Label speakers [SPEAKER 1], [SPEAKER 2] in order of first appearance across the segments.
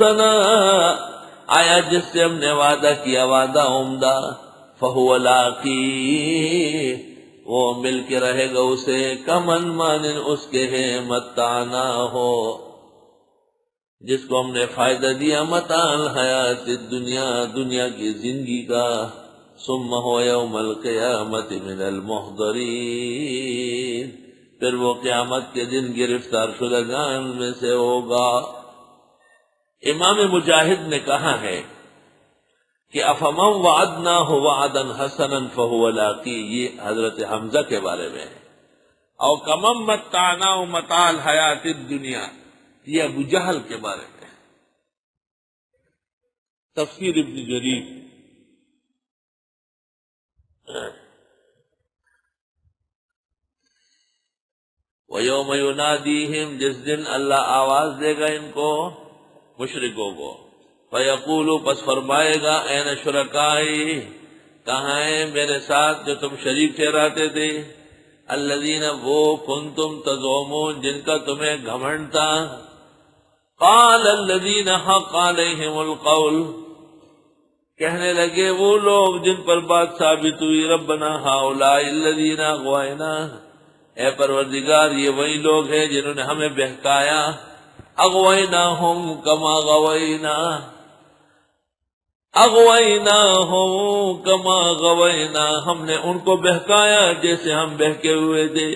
[SPEAKER 1] حسنا، آیا جس سے ہم نے وعدہ کیا وعدہ عمدہ، فہو لاقی، وہ مل کے رہے گا اسے، کمن مانن اس کے ہے متانا ہو، جس کو ہم نے فائدہ دیا متاع الحیات الدنیا، دنیا کی زندگی کا، ثم ہو یوم القیامت من المحضرین، پھر وہ قیامت کے دن گرفتار شدگان میں سے ہوگا۔ امام مجاہد نے کہا ہے کہ افمن وعدناہ وعدا حسنا فہو لاقی، یہ حضرت حمزہ کے بارے میں ہے، اور کمن متعناہ متاع الحیات الدنیا، یہ ابو جہل کے بارے میں ہے۔ تفسیر ابن جریر۔ وَيَوْمَ يُنَادِيهِمْ، جس دن اللہ آواز دے گا ان کو، مشرکوں کو، فَيَقُولُ، پس فرمائے گا، اَيْنَ شُرَكَائِي، کہاں ہیں میرے ساتھ جو تم شریک ٹھہراتے تھے، الَّذِينَ، وہ كُنتُمْ تَزْعُمُونَ، جن کا تمہیں گھمنڈ تھا، قَالَ الَّذِينَ حَقَّ عَلَيْهِمُ الْقَوْلُ، کہنے لگے وہ لوگ جن پر بات ثابت ہوئی، رَبَّنَا هَؤُلَاءِ الَّذِينَ أَغْوَيْنَا، اے پروردگار یہ وہی لوگ ہیں جنہوں نے ہمیں بہکایا، اغویناہم کما غوینا، اغویناہم کما غوینا، ہم نے ان کو بہکایا جیسے ہم بہکے ہوئے تھے،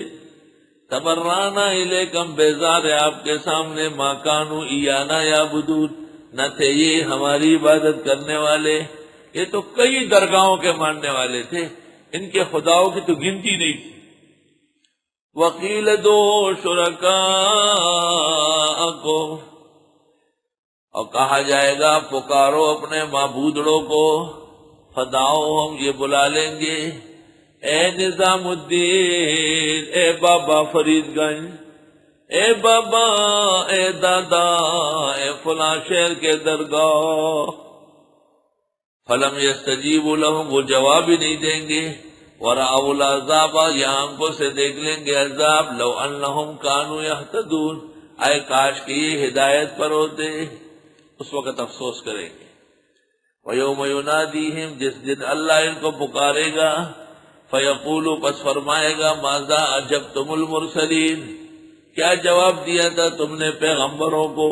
[SPEAKER 1] تبرانا الیکم، بیزار ہے آپ کے سامنے، ما کانوا ایانا یعبدون، نہ تھے یہ ہماری عبادت کرنے والے، یہ تو کئی درگاہوں کے ماننے والے تھے، ان کے خداؤں کی تو گنتی نہیں تھی۔ وقیل دو شرکاءکم، اور کہا جائے گا پکارو اپنے معبودڑوں کو، فداؤ ہم یہ بلا لیں گے، اے نظام الدین، اے بابا فرید گنج، اے بابا، اے دادا، اے فلاں شہر کے درگاہ، فلم یستجیبوا لہم، وہ جواب ہی نہیں دیں گے، وَرَأَوُا الْعَذَابَ، یا آنکھوں سے دیکھ لیں گے عذاب، لَوْ أَنَّهُمْ كَانُوا يَهْتَدُونَ، اے کاش کہ یہ ہدایت پر ہوتے، اس وقت افسوس کریں گے۔ وَيَوْمَ يُنَادِيهِمْ، جس دن اللہ ان کو پکارے گا، فَيَقُولُ، پس فرمائے گا، ماذا أَجَبْتُمُ الْمُرْسَلِينَ، کیا جواب دیا تھا تم نے پیغمبروں کو،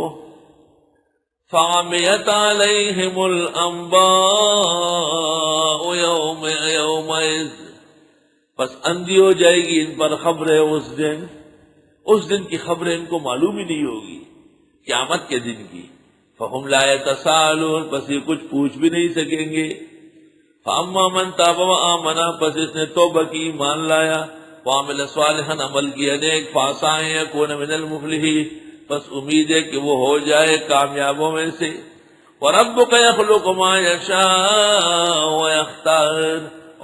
[SPEAKER 1] فَعَمِيَتْ عَلَيْهِمُ الْأَنبَاءُ يَوْمَئِذٍ، پس اندھی ہو جائے گی ان پر خبریں اس دن کی خبریں ان کو معلوم ہی نہیں ہوگی، قیامت کے دن کی، فَهُمْ لَا يَتَسَاءَلُونَ، پس یہ کچھ پوچھ بھی نہیں سکیں گے، فَأَمَّا مَنْ تَابَ وَآمَنَ، پس اس نے توبہ کی ایمان لایا، وَعَمِلَ صَالِحًا، عمل کیا نیک، فَعَسَىٰ أَن يَكُونَ مِنَ الْمُفْلِحِينَ، بس امید ہے کہ وہ ہو جائے کامیابوں میں سے، وَرَبُّكَ يَخْلُقُ مَا يَشَاءُ وَيَخْتَارُ،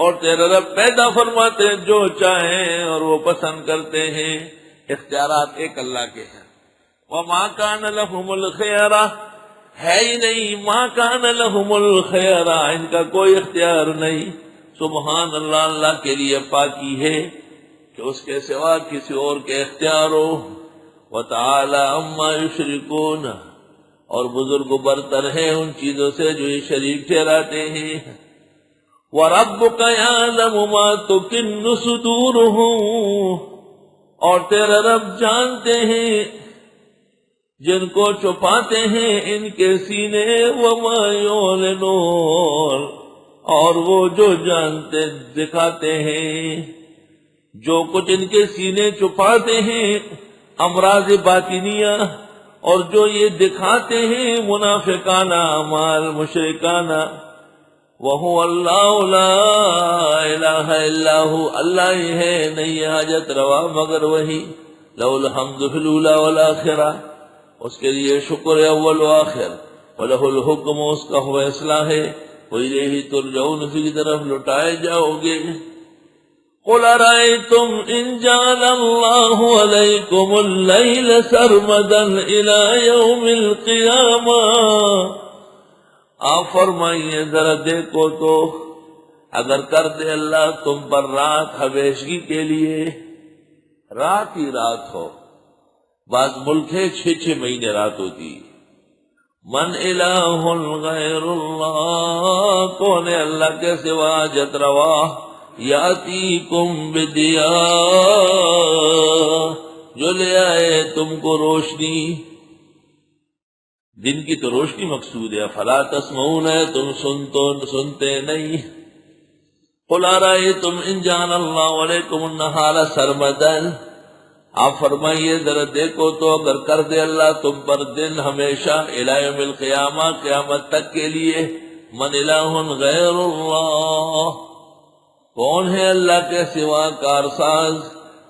[SPEAKER 1] اور تیرا رب پیدا فرماتے ہیں جو چاہیں اور وہ پسند کرتے ہیں، اختیارات ایک اللہ کے ہیں۔ وَمَا كَانَ لَهُمُ الْخِيَرَةُ، ہے ہی نہیں، مَا كَانَ لَهُمُ الْخِيَرَةُ، ان کا کوئی اختیار نہیں، سبحان اللہ، اللہ کے لیے پاکی ہے کہ اس کے سوا کسی اور کے اختیار ہو، وَتَعَالَى عَمَّا يُشْرِكُونَ، اور بزرگ برتر ہے ان چیزوں سے جو یہ شریک ٹھہراتے ہیں، وَرَبُّكَ يَعْلَمُ مَا تُكِنُّ صُدُورُهُمْ، اور تیرا رب جانتے ہیں جن کو چھپاتے ہیں ان کے سینے، وَمَا يُعْلِنُونَ، اور وہ جو جانتے دکھاتے ہیں، جو کچھ ان کے سینے چھپاتے ہیں امراض باطنیہ، اور جو یہ دکھاتے ہیں منافقانہ اعمال، مشرکانہ، وَهُوَ اللَّهُ لَا إِلَٰهَ إِلَّا هُوَ، اللہ ہی ہے، نہیں حاجت روا مگر وہی، لَهُ الْحَمْدُ فِي الْأُولَىٰ وَالْآخِرَةِ، اس کے لیے شکر ہے اول و آخر، وَلَهُ الْحُكْمُ، اس کا فیصلہ ہے، وَإِلَيْهِ تُرْجَعُونَ، اسی کی طرف لوٹائے جاؤ گے۔ قُلْ أَرَأَيْتُمْ إِنْ جَعَلَ اللَّهُ عَلَيْكُمُ اللَّيْلَ سَرْمَدًا إِلَىٰ يَوْمِ الْقِيَامَةِ، آپ فرمائیے ذرا دیکھو تو، اگر کر دے اللہ تم پر رات ہمیشگی کے لیے، رات ہی رات ہو، بعض ملک ہے 6 مہینے رات ہوتی، من الہ غیر اللہ، کون ہے اللہ کے سوا حاجت روا، یاتیکم بدیاء، جو لے آئے تم کو روشنی، دن کی تو روشنی مقصود ہے، فلا تسمعون، تم سنتے نہیں، قل ارأیتم ان جعل اللہ علیکم النہار سرمدا، آپ فرمائیے ذرا دیکھو تو اگر کر دے اللہ تم پر دن ہمیشہ الی یوم القیامہ، قیامت تک کے لیے، من الہ غیر اللہ، کون ہے اللہ کے سوا کارساز،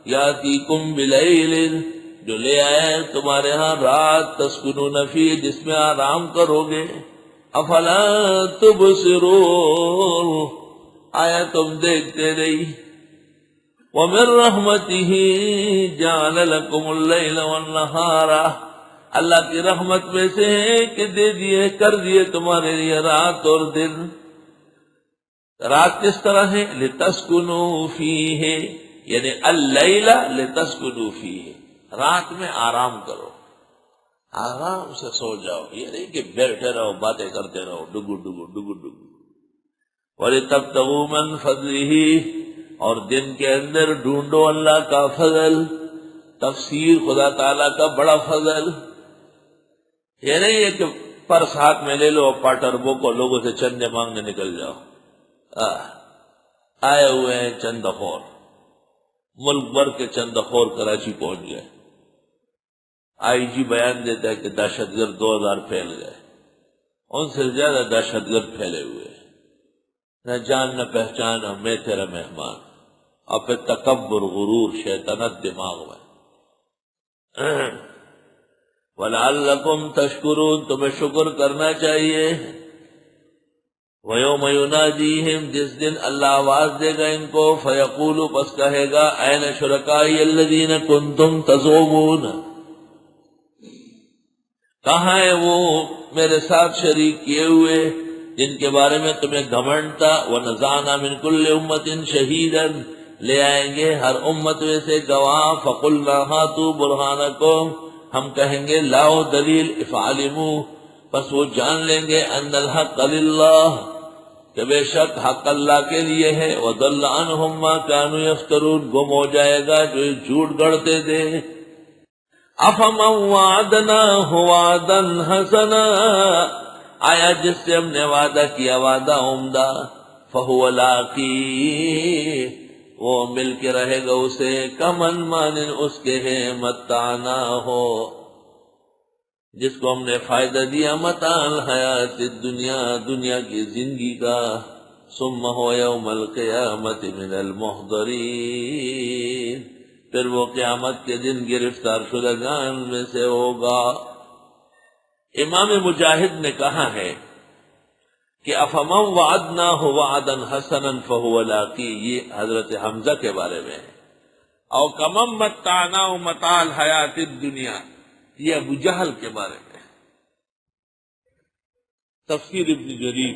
[SPEAKER 1] یاتیکم بلیل، جو لے آئے تمہارے ہاں رات، تسکنون فیہ، جس میں آرام کرو گے، افلا تبصرون، آیا تم دیکھتے نہیں، ومن رحمتہ جعل لکم اللیل والنہار، اللہ کی رحمت میں سے ہے کہ کر دیے تمہارے لیے رات اور دن، رات کس طرح ہے، لتسکنوا فیہ، یعنی اللیل لتسکنوا فیہ، رات میں آرام کرو، آرام سے سو جاؤ، یہ نہیں کہ بیٹھے رہو باتیں کرتے رہو ڈگو ڈگو ڈگو ڈگو، وَلِتَبْتَغُوا مِن فَضْلِهِ، اور دن کے اندر ڈھونڈو اللہ کا فضل، تفسیر خدا تعالیٰ کا بڑا فضل، یہ نہیں ہے کہ پرس ہاتھ میں لے لو اور پاٹر بو کو لوگوں سے چندے مانگنے نکل جاؤ، آئے ہوئے ہیں چند خور، ملک بھر کے چند خور کراچی پہنچ گئے، آئی جی بیان دیتا ہے کہ دہشت گرد 2000 پھیل گئے، ان سے زیادہ دہشت گرد پھیلے ہوئے، نہ جان نہ پہچان، میں تیرا مہمان، اور پھر تکبر، غرور، شیطنت دماغ میں، وَلَعَلَّكُمْ تَشْكُرُونَ، تمہیں شکر کرنا چاہیے، وَيَوْمَ يُنَادِيهِمْ، جس دن اللہ آواز دے گا ان کو، فَيَقُولُ، پس کہے گا، أَيْنَ شُرَكَائِيَ الَّذِينَ كُنْتُمْ تَزْعُمُونَ، کہاں ہے وہ میرے ساتھ شریک کیے ہوئے جن کے بارے میں تمہیں گھمنڈ تھا، وَنَزَعْنَا مِن كُلِّ أُمَّةٍ شَهِيدًا، لے آئیں گے ہر امت میں سے گواہ، فَقُلْنَا هَاتُوا بُرْهَانَكُمْ، ہم کہیں گے لاؤ دلیل، فَعَلِمُوا، پس وہ جان لیں گے، أَنَّ الْحَقَّ لِلَّهِ، کہ بے شک حق اللہ کے لیے ہے، وَضَلَّ عَنْهُمْ مَا كَانُوا يَفْتَرُونَ، گم ہو جائے گا جو جھوٹ گڑھتے تھے، أَفَمَنْ وَعَدْنَاهُ وَعْدًا حَسَنًا، آیا جس سے ہم نے وعدہ کیا وعدہ عمدہ، فَهُوَ لَاقِيهِ، وہ مل کے رہے گا اسے، کمن مانن اس کے ہے، متعنا ہو، جس کو ہم نے فائدہ دیا، متاع الحیات الدنیا، دنیا کی زندگی کا، ثم هو یوم القیامت من المحضرین، پھر وہ قیامت کے دن گرفتار شدگان میں سے ہوگا۔ امام مجاہد نے کہا ہے کہ افمن وعدناہ وعدا حسنا فهو لاقی، یہ حضرت حمزہ کے بارے میں ہے، اور کمن متعناہ متاع الحیات الدنیا، یہ ابو جہل کے بارے میں ہے۔ تفسیر ابن جریر